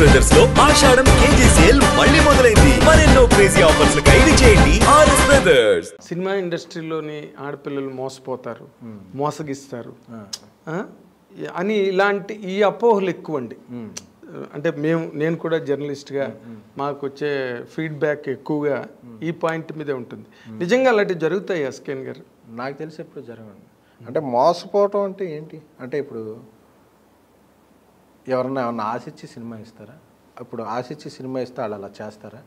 Brothers లో ఆషాఢం KG sale మళ్ళీ మొదలైంది. మరెన్నో క్రేజీ ఆఫర్స్ ఖైదీ చేయండి ఆర్ఎస్ బ్రదర్స్. సినిమా ఇండస్ట్రీలోని ఆడపిల్లలు మోసపోతారు, మోసగిస్తారు అని ఇలాంటి ఈ అపోహలు ఎక్కువ అండి. అంటే నేను కూడా జర్నలిస్ట్గా మాకు వచ్చే ఫీడ్బ్యాక్ ఎక్కువగా ఈ పాయింట్ మీదే ఉంటుంది. నిజంగా అలాంటివి జరుగుతాయి అస్కేన్ గారు? నాకు తెలిసి ఎప్పుడు జరగండి. అంటే మోసపోవటం అంటే ఏంటి అంటే ఇప్పుడు ఎవరన్నా ఏమన్నా ఆశించి సినిమా ఇస్తారా? ఇప్పుడు ఆశించి సినిమా ఇస్తే వాళ్ళు అలా చేస్తారా?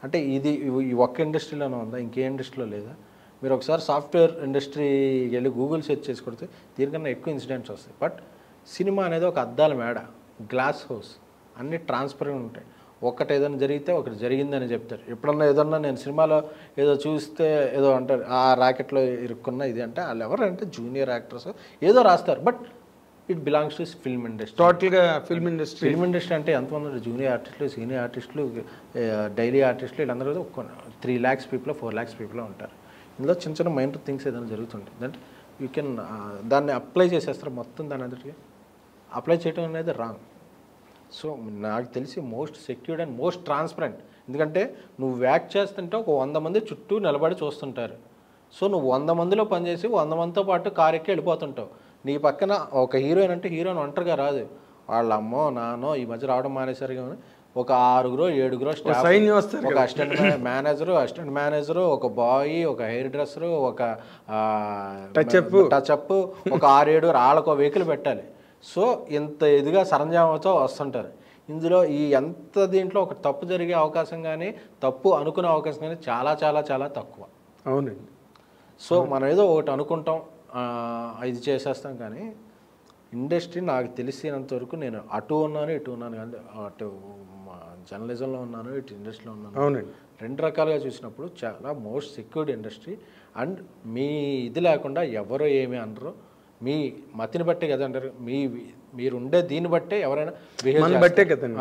అంటే ఇది ఈ ఒక్క ఇండస్ట్రీలోనే ఉందా, ఇంకే ఇండస్ట్రీలో లేదా? మీరు ఒకసారి సాఫ్ట్వేర్ ఇండస్ట్రీకి వెళ్ళి గూగుల్ సెర్చ్ చేసి కొడితే దీనికన్నా ఎక్కువ ఇన్సిడెంట్స్ వస్తాయి. బట్ సినిమా అనేది ఒక అద్దాల మేడ, గ్లాస్ హౌస్, అన్నీ ట్రాన్స్పరెంట్ ఉంటాయి. ఒకటి ఏదైనా జరిగితే ఒకటి జరిగిందని చెప్తారు. ఎప్పుడన్నా ఏదన్నా నేను సినిమాలో ఏదో చూస్తే ఏదో అంటారు ఆ ర్యాకెట్లో ఇరుక్కున్న ఇది అంటే వాళ్ళు ఎవరంటే జూనియర్ యాక్టర్స్ ఏదో రాస్తారు. But it belongs to film industry. టోటల్గా ఫిల్మ్ ఇండస్ట్రీ అంటే ఎంతమంది ఉన్నారు? జూనియర్ ఆర్టిస్టులు, సీనియర్ ఆర్టిస్టులు, డైలీ ఆర్టిస్టులు, వీళ్ళందరూ 3 lakhs పీపుల్ 4 lakhs పీపుల్ ఉంటారు. ఇందులో చిన్న చిన్న మైండ్ థింగ్స్ ఏదైనా జరుగుతుంటుంది అంటే యూ కెన్ దాన్ని అప్లై చేసేస్తారు. మొత్తం దాని అందరికీ అప్లై చేయడం అనేది రాంగ్. సో నాకు తెలిసి most secured and most transparent. ఎందుకంటే నువ్వు యాక్ట్ చేస్తుంటే ఒక 100 మంది చుట్టూ నిలబడి చూస్తుంటారు. సో నువ్వు 100 మందిలో పనిచేసి 100 మందితో పాటు కారు ఎక్కి వెళ్ళిపోతుంటావు. నీ పక్కన ఒక హీరోయిన్ అంటే హీరోయిన్ ఒంటరిగా రాదు. వాళ్ళ అమ్మో నానో ఈ మధ్య రావడం మానేశారు. కానీ ఒక 6 7 స్టాఫ్, ఒక అసిస్టెంట్ మేనేజరు, ఒక బాయ్, ఒక హెయిర్ డ్రెస్సరు, ఒక టచ్అప్, ఒక 6 7 వాళ్ళకు వెహికల్ పెట్టాలి. సో ఇంత ఇదిగా సరంజామాతో వస్తుంటారు. ఇందులో ఈ ఎంత దీంట్లో ఒక తప్పు జరిగే అవకాశం కానీ తప్పు అనుకునే అవకాశం కానీ చాలా చాలా చాలా తక్కువ. అవునండి. సో మనం ఏదో ఒకటి అనుకుంటాం, ఇది చేసేస్తాం. కానీ ఇండస్ట్రీ నాకు తెలిసినంత వరకు నేను అటు ఉన్నాను ఇటు ఉన్నాను. కానీ అటు జర్నలిజంలో ఉన్నాను, ఇటు ఇండస్ట్రీలో ఉన్నాను. అవునండి. 2 రకాలుగా చూసినప్పుడు చాలా మోస్ట్ సెక్యూర్డ్ ఇండస్ట్రీ. అండ్ మీ ఇది లేకుండా ఎవరో ఏమి అనరు. మీ మతిని బట్టే కదా అంటారు. మీరు ఉండే దీన్ని బట్టే ఎవరైనా బిహేవ్ బట్టే కదండి.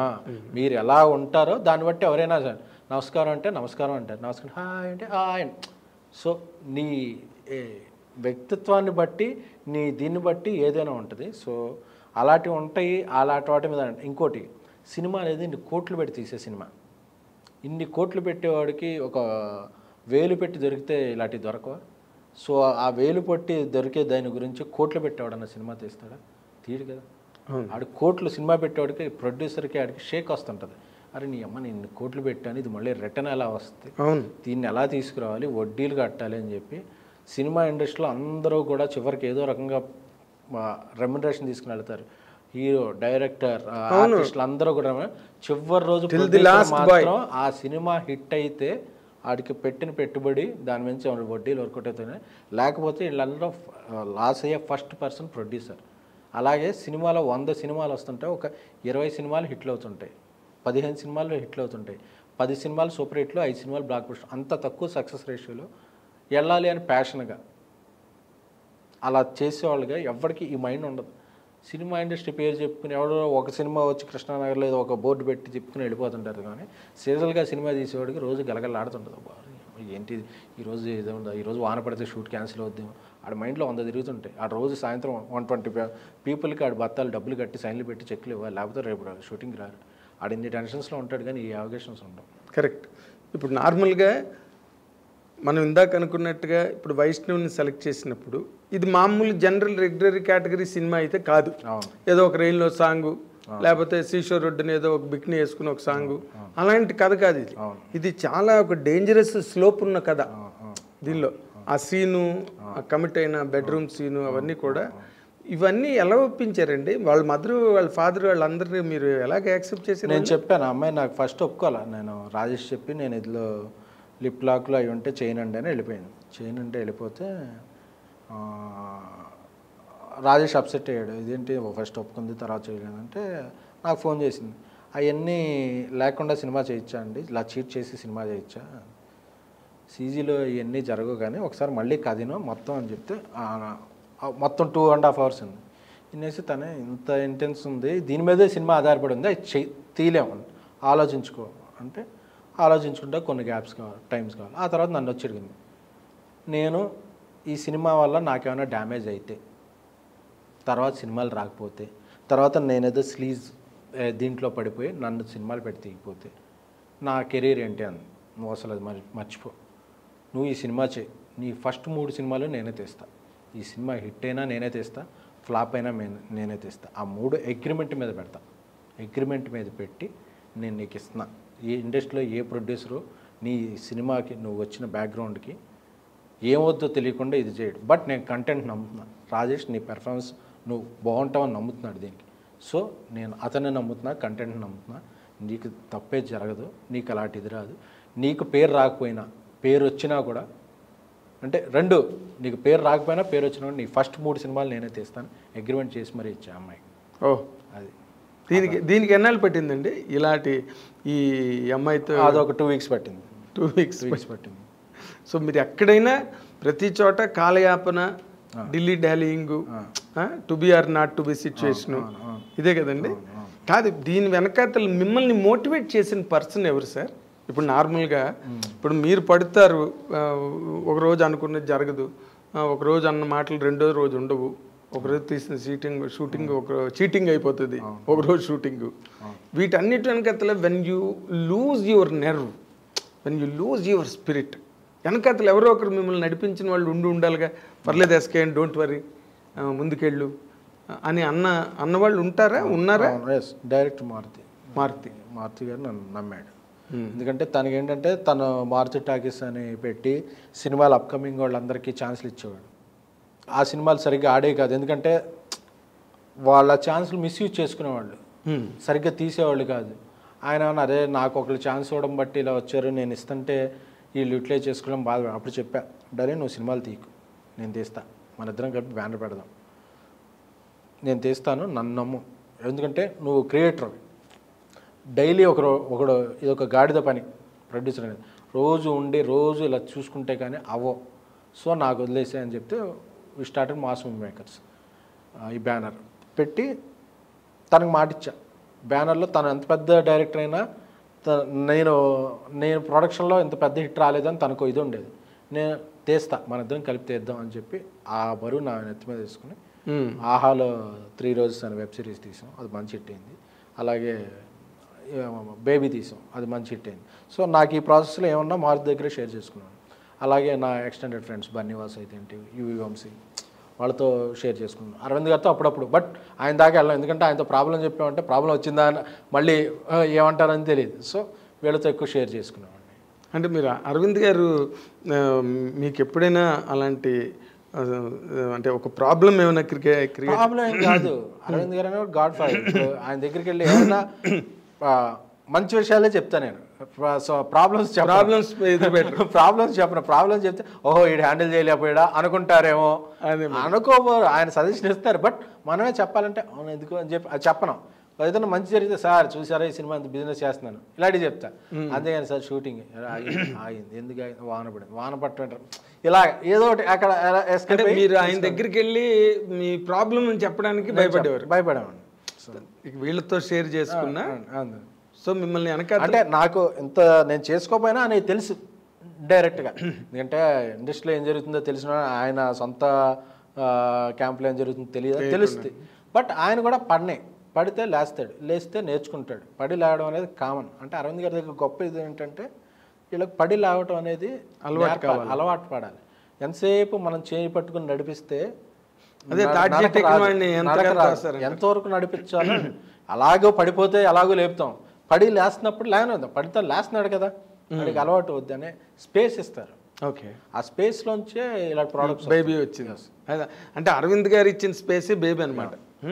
మీరు ఎలా ఉంటారో దాన్ని బట్టి ఎవరైనా నమస్కారం అంటే నమస్కారం అంటారు, నమస్కారం హాయ్ అంటే హాయ్. సో నీ వ్యక్తిత్వాన్ని బట్టి నీ దీన్ని బట్టి ఏదైనా ఉంటుంది. సో అలాంటివి ఉంటాయి. అలాంటి వాటి మీద ఇంకోటి సినిమా అనేది ఇన్ని కోట్లు పెట్టి తీసే సినిమా. ఇన్ని కోట్లు పెట్టేవాడికి ఒక 1000 పెట్టి దొరికితే ఇలాంటివి దొరకవా? సో ఆ 1000 పెట్టి దొరికే దాని గురించి కోట్లు పెట్టేవాడన్న సినిమా తీస్తాడా? తీయడు కదా. ఆడు కోట్లు సినిమా పెట్టేవాడికి ప్రొడ్యూసర్కి ఆడికి షేక్ వస్తుంటుంది. అరే నీ అమ్మ నేను కోట్లు పెట్టాను, ఇది మళ్ళీ రిటర్న్ ఎలా వస్తుంది, దీన్ని ఎలా తీసుకురావాలి, వడ్డీలు కట్టాలి అని చెప్పి సినిమా ఇండస్ట్రీలో అందరూ కూడా చివరికి ఏదో రకంగా రెమ్యునరేషన్ తీసుకుని వెళ్తారు. హీరో, డైరెక్టర్, ఆర్టిస్టులు అందరూ కూడా చివరి రోజు మాత్రం ఆ సినిమా హిట్ అయితే ఆడికి పెట్టిన పెట్టుబడి దాని నుంచి వడ్డీలు వర్కౌట్ అవుతున్నాయి. లేకపోతే వీళ్ళందరూ లాస్ అయ్యే ఫస్ట్ పర్సన్ ప్రొడ్యూసర్. అలాగే సినిమాలో 100 సినిమాలు వస్తుంటాయి, ఒక 20 సినిమాలు హిట్లు అవుతుంటాయి, 15 సినిమాలు హిట్లు అవుతుంటాయి, 10 సినిమాలు సూపర్ హిట్లు, 5 సినిమాలు బ్లాక్ బస్టర్. అంత తక్కువ సక్సెస్ రేషియోలో వెళ్ళాలి అని ప్యాషన్గా అలా చేసేవాళ్ళుగా ఎవరికి ఈ మైండ్ ఉండదు. సినిమా ఇండస్ట్రీ పేరు చెప్పుకుని ఎవడో ఒక సినిమా వచ్చి కృష్ణానగర్లో ఏదో ఒక బోర్డు పెట్టి చెప్పుకుని వెళ్ళిపోతుంటారు. కానీ సీరియల్గా సినిమా తీసేవాడికి రోజు గలగలాడుతుంటుంది. ఏంటి ఈరోజు ఏదో ఉందా, ఈరోజు వాన పడితే షూట్ క్యాన్సిల్ అవుద్దాం, ఆడ మైండ్లో 100 తిరుగుతుంటాయి. ఆ రోజు సాయంత్రం 120 పీపుల్కి ఆడ బత్తాలు డబ్బులు కట్టి సైన్లు పెట్టి చెక్లు ఇవ్వాలి, లేకపోతే రేపు షూటింగ్ రారు. ఆడ ఇన్ని టెన్షన్స్లో ఉంటాడు కానీ ఈ అవకాశన్స్ ఉండవు. కరెక్ట్. ఇప్పుడు నార్మల్గా మనం ఇందాక అనుకున్నట్టుగా ఇప్పుడు వైష్ణవ్ని సెలెక్ట్ చేసినప్పుడు ఇది మామూలు జనరల్ రెగ్యులర్ కేటగిరీ సినిమా అయితే కాదు. ఏదో ఒక రైల్లో సాంగు, లేకపోతే శ్రీశోర్ రెడ్డిని ఏదో ఒక బిక్ని వేసుకుని ఒక సాంగు, అలాంటి కథ కాదు ఇది. ఇది చాలా ఒక డేంజరస్ స్లోప్ ఉన్న కథ. దీనిలో ఆ సీను, ఆ కమిట్ అయిన బెడ్రూమ్ సీను, అవన్నీ కూడా ఇవన్నీ ఎలా ఒప్పించారండి? వాళ్ళ మదర్, వాళ్ళ ఫాదర్, వాళ్ళందరినీ మీరు ఎలాగ యాక్సెప్ట్ చేసి? నేను చెప్పాను, అమ్మాయి నాకు ఫస్ట్ ఒప్పుకోవాలా. నేను రాజేష్ చెప్పి నేను ఇదిలో లిప్ లాక్లో అవి ఉంటే చేయనండి అని వెళ్ళిపోయాను. చేయనంటే వెళ్ళిపోతే రాజేష్ అప్సెట్ అయ్యాడు. ఇదేంటి ఫస్ట్ ఒప్పుకుంది తర్వాత చేయలేదంటే నాకు ఫోన్ చేసింది. అవన్నీ లేకుండా సినిమా చేయించా అండి, ఇలా చీట్ చేసి సినిమా చేయించా, సీజీలో ఇవన్నీ జరగవు కానీ ఒకసారి మళ్ళీ కదినో మొత్తం అని చెప్తే మొత్తం 2.5 hours ఉంది. ఇన్నేసి తనే ఇంత ఇంటెన్స్ ఉంది, దీని మీదే సినిమా ఆధారపడి ఉంది, అది తీయలేము, ఆలోచించుకో అంటే ఆలోచించుకుంటే కొన్ని గ్యాప్స్ కావాలి, టైమ్స్ కావాలి. ఆ తర్వాత నన్ను వచ్చి అడిగింది, నేను ఈ సినిమా వల్ల నాకేమైనా డ్యామేజ్ అయితే, తర్వాత సినిమాలు రాకపోతే, తర్వాత నేనేదో స్లీజ్ దీంట్లో పడిపోయి నన్ను సినిమాలు పెట్టి తీయకపోతే నా కెరీర్ ఏంటి అని నువ్వు అసలు అది మర్చిపో. నువ్వు ఈ సినిమా చేయి, నీ ఫస్ట్ 3 సినిమాలు నేనే తీస్తా, ఈ సినిమా హిట్ అయినా నేనే తీస్తా, ఫ్లాప్ అయినా నేనే తీస్తా. ఆ 3 అగ్రిమెంట్ మీద పెడతా. అగ్రిమెంట్ మీద పెట్టి నేను నీకు ఇస్తున్నా. ఈ ఇండస్ట్రీలో ఏ ప్రొడ్యూసరు నీ సినిమాకి నువ్వు వచ్చిన బ్యాక్గ్రౌండ్కి ఏమవుద్దో తెలియకుండా ఇది చేయడు. బట్ నేను కంటెంట్ నమ్ముతున్నా. రాజేష్ నీ పెర్ఫార్మెన్స్ నువ్వు బాగుంటావని నమ్ముతున్నాడు దీనికి. సో నేను అతన్ని నమ్ముతున్నా, కంటెంట్ నమ్ముతున్నా. నీకు తప్పే జరగదు, నీకు అలాంటి ఇది రాదు. నీకు పేరు రాకపోయినా, పేరు వచ్చినా కూడా, అంటే 2 నీకు పేరు రాకపోయినా పేరు వచ్చినా కూడా నీ ఫస్ట్ 3 సినిమాలు నేనే తీస్తాను అగ్రిమెంట్ చేసి మరీ ఇచ్చా అమ్మాయికి. అది దీనికి ఎన్నాళ్ళు పట్టిందండి ఇలాంటి ఈ అమ్మాయితో? అదొక 2 వీక్స్ పట్టింది. 2 వీక్స్ పట్టింది. సో మీరు ఎక్కడైనా ప్రతి చోట కాలయాపన, dilly dallying, to be or not to be situation, ఇదే కదండి. కాదు, దీని వెనకాతలు మిమ్మల్ని మోటివేట్ చేసిన పర్సన్ ఎవరు సార్? ఇప్పుడు నార్మల్గా ఇప్పుడు మీరు పడతారు, ఒకరోజు అనుకున్నది జరగదు, ఒకరోజు అన్న మాటలు రెండో రోజు ఉండవు, ఒకరోజు తీసిన షూటింగ్ ఒక చీటింగ్ అయిపోతుంది, ఒకరోజు షూటింగ్. వీటన్నిటి వెనకతల when you lose your nerve, when you lose your spirit, వెనకతలు ఎవరో ఒకరు మిమ్మల్ని నడిపించిన వాళ్ళు ఉండాలిగా. పర్లేదు ఎస్కేయండి, డోంట్ వరీ, ముందుకెళ్ళు అని అన్నవాళ్ళు ఉన్నారా? డైరెక్ట్ మారుతి గారు నన్ను నమ్మాడు. ఎందుకంటే తనకి ఏంటంటే తను మారుతి టాకీస్ అని పెట్టి సినిమాలు అప్కమింగ్ వాళ్ళందరికీ ఛాన్సులు ఇచ్చేవాడు. ఆ సినిమాలు సరిగ్గా ఆడే కాదు, ఎందుకంటే వాళ్ళ ఛాన్సులు మిస్యూజ్ చేసుకునేవాళ్ళు, సరిగ్గా తీసేవాళ్ళు కాదు. ఆయన అదే నాకు ఒకళ్ళు ఛాన్స్ ఇవ్వడం బట్టి ఇలా వచ్చారు, నేను ఇస్తుంటే వీళ్ళు యూటిలైజ్ చేసుకోవడం బాధ. అప్పుడు చెప్పా, డరే నువ్వు సినిమాలు తీయకు, నేను తీస్తా, మన ఇద్దరం కలిపి బ్యానర్ పెడదాం, నేను తీస్తాను, నన్ను నమ్ము. ఎందుకంటే నువ్వు క్రియేటర్, డైలీ ఒకడు ఇది ఒక గాడిద పని ప్రొడ్యూసర్ అనేది, రోజు ఇలా చూసుకుంటే కానీ అవో. సో నాకు వదిలేసే అని చెప్తే we started mass movie makers. ఈ బ్యానర్ పెట్టి తనకు మాటిచ్చా. బ్యానర్లో తను ఎంత పెద్ద డైరెక్టర్ అయినా నేను ప్రొడక్షన్లో ఇంత పెద్ద హిట్ రాలేదని తనకు ఇది ఉండేది. నేను తీస్తా, మన ఇద్దరం కలిపి తీద్దాం అని చెప్పి ఆ బరువు నా నెత్తి మీద తీసుకుని ఆహాలో 3 రోజెస్ అనే వెబ్ సిరీస్ తీసాం, అది మంచి హిట్ అయింది. అలాగే బేబీ తీసాం, అది మంచి హిట్ అయింది. సో నాకు ఈ ప్రాసెస్లో ఏమన్నా మారుతి దగ్గర షేర్ చేసుకున్నాను. అలాగే నా ఎక్స్టెండెడ్ ఫ్రెండ్స్ బన్నీవాస్ అయితే ఏంటి, యువి వంశీ, వాళ్ళతో షేర్ చేసుకున్నాను. అరవింద్ గారితో అప్పుడప్పుడు, బట్ ఆయన దాకా వెళ్ళాం, ఎందుకంటే ఆయనతో ప్రాబ్లం చెప్పామంటే ప్రాబ్లం వచ్చిందా అని మళ్ళీ ఏమంటారని తెలియదు. సో వీళ్ళతో ఎక్కువ షేర్ చేసుకున్నామండి. అంటే మీరు అరవింద్ గారు మీకు ఎప్పుడైనా అలాంటి అంటే ఒక ప్రాబ్లం ఏమైనా ప్రాబ్లం ఏం కాదు, అరవింద్ గారు అనేవాడు గాడ్ ఫాదర్. ఆయన దగ్గరికి వెళ్ళి ఏమైనా మంచి విషయాలే చెప్తా నేను. సో ప్రాబ్లమ్స్ చెప్పను. ప్రాబ్లమ్స్ చెప్తే ఓహో ఈడు హ్యాండిల్ చేయలేకపోయాడా అనుకుంటారేమో, అనుకోబోరు. ఆయన సజెషన్ ఇస్తారు, బట్ మనమే చెప్పాలంటే అవును ఎందుకు అని చెప్పి అది చెప్పను. ఏదైనా మంచి జరిగితే సార్ చూసారా ఈ సినిమా అంత బిజినెస్ చేస్తున్నాను ఇలాంటివి చెప్తా. అంతేగాని సార్ షూటింగ్ ఆగింది ఎందుకు వాన పట్టడం ఇలా ఏదో ఒకటి అక్కడ. మీరు ఆయన దగ్గరికి వెళ్ళి మీ ప్రాబ్లం చెప్పడానికి భయపడేవాడిని. వీళ్ళతో షేర్ చేసుకున్నా. సో మిమ్మల్ని అంటే నాకు ఇంత నేను చేసుకోపోయినా అనేది తెలుసు డైరెక్ట్గా, ఎందుకంటే ఇండస్ట్రీలో ఏం జరుగుతుందో తెలిసిన ఆయన సొంత క్యాంప్లో ఏం జరుగుతుందో తెలుస్తుంది. బట్ ఆయన కూడా పడితే లేస్తే నేర్చుకుంటాడు. పడి లేవడం అనేది కామన్. అంటే అరవింద్ గారి దగ్గర గొప్ప ఇది ఏంటంటే వీళ్ళకి పడి లేవటం అనేది అలవాటు పడాలి. ఎంతసేపు మనం చేయి పట్టుకుని నడిపిస్తే ఎంతవరకు నడిపించాలో అలాగో పడిపోతే అలాగో లేపుతాం. పడి లేస్తున్నప్పుడు లేవనేద్దాం, పడితే లేస్తున్నాడు కదా వాడికి అలవాటు వద్దు అనే స్పేస్ ఇస్తారు. ఓకే, ఆ స్పేస్లోంచే ఇలా ప్రోడక్ట్స్ బేబీ వచ్చింది. అంటే అరవింద్ గారు ఇచ్చిన స్పేసే బేబీ అనమాట.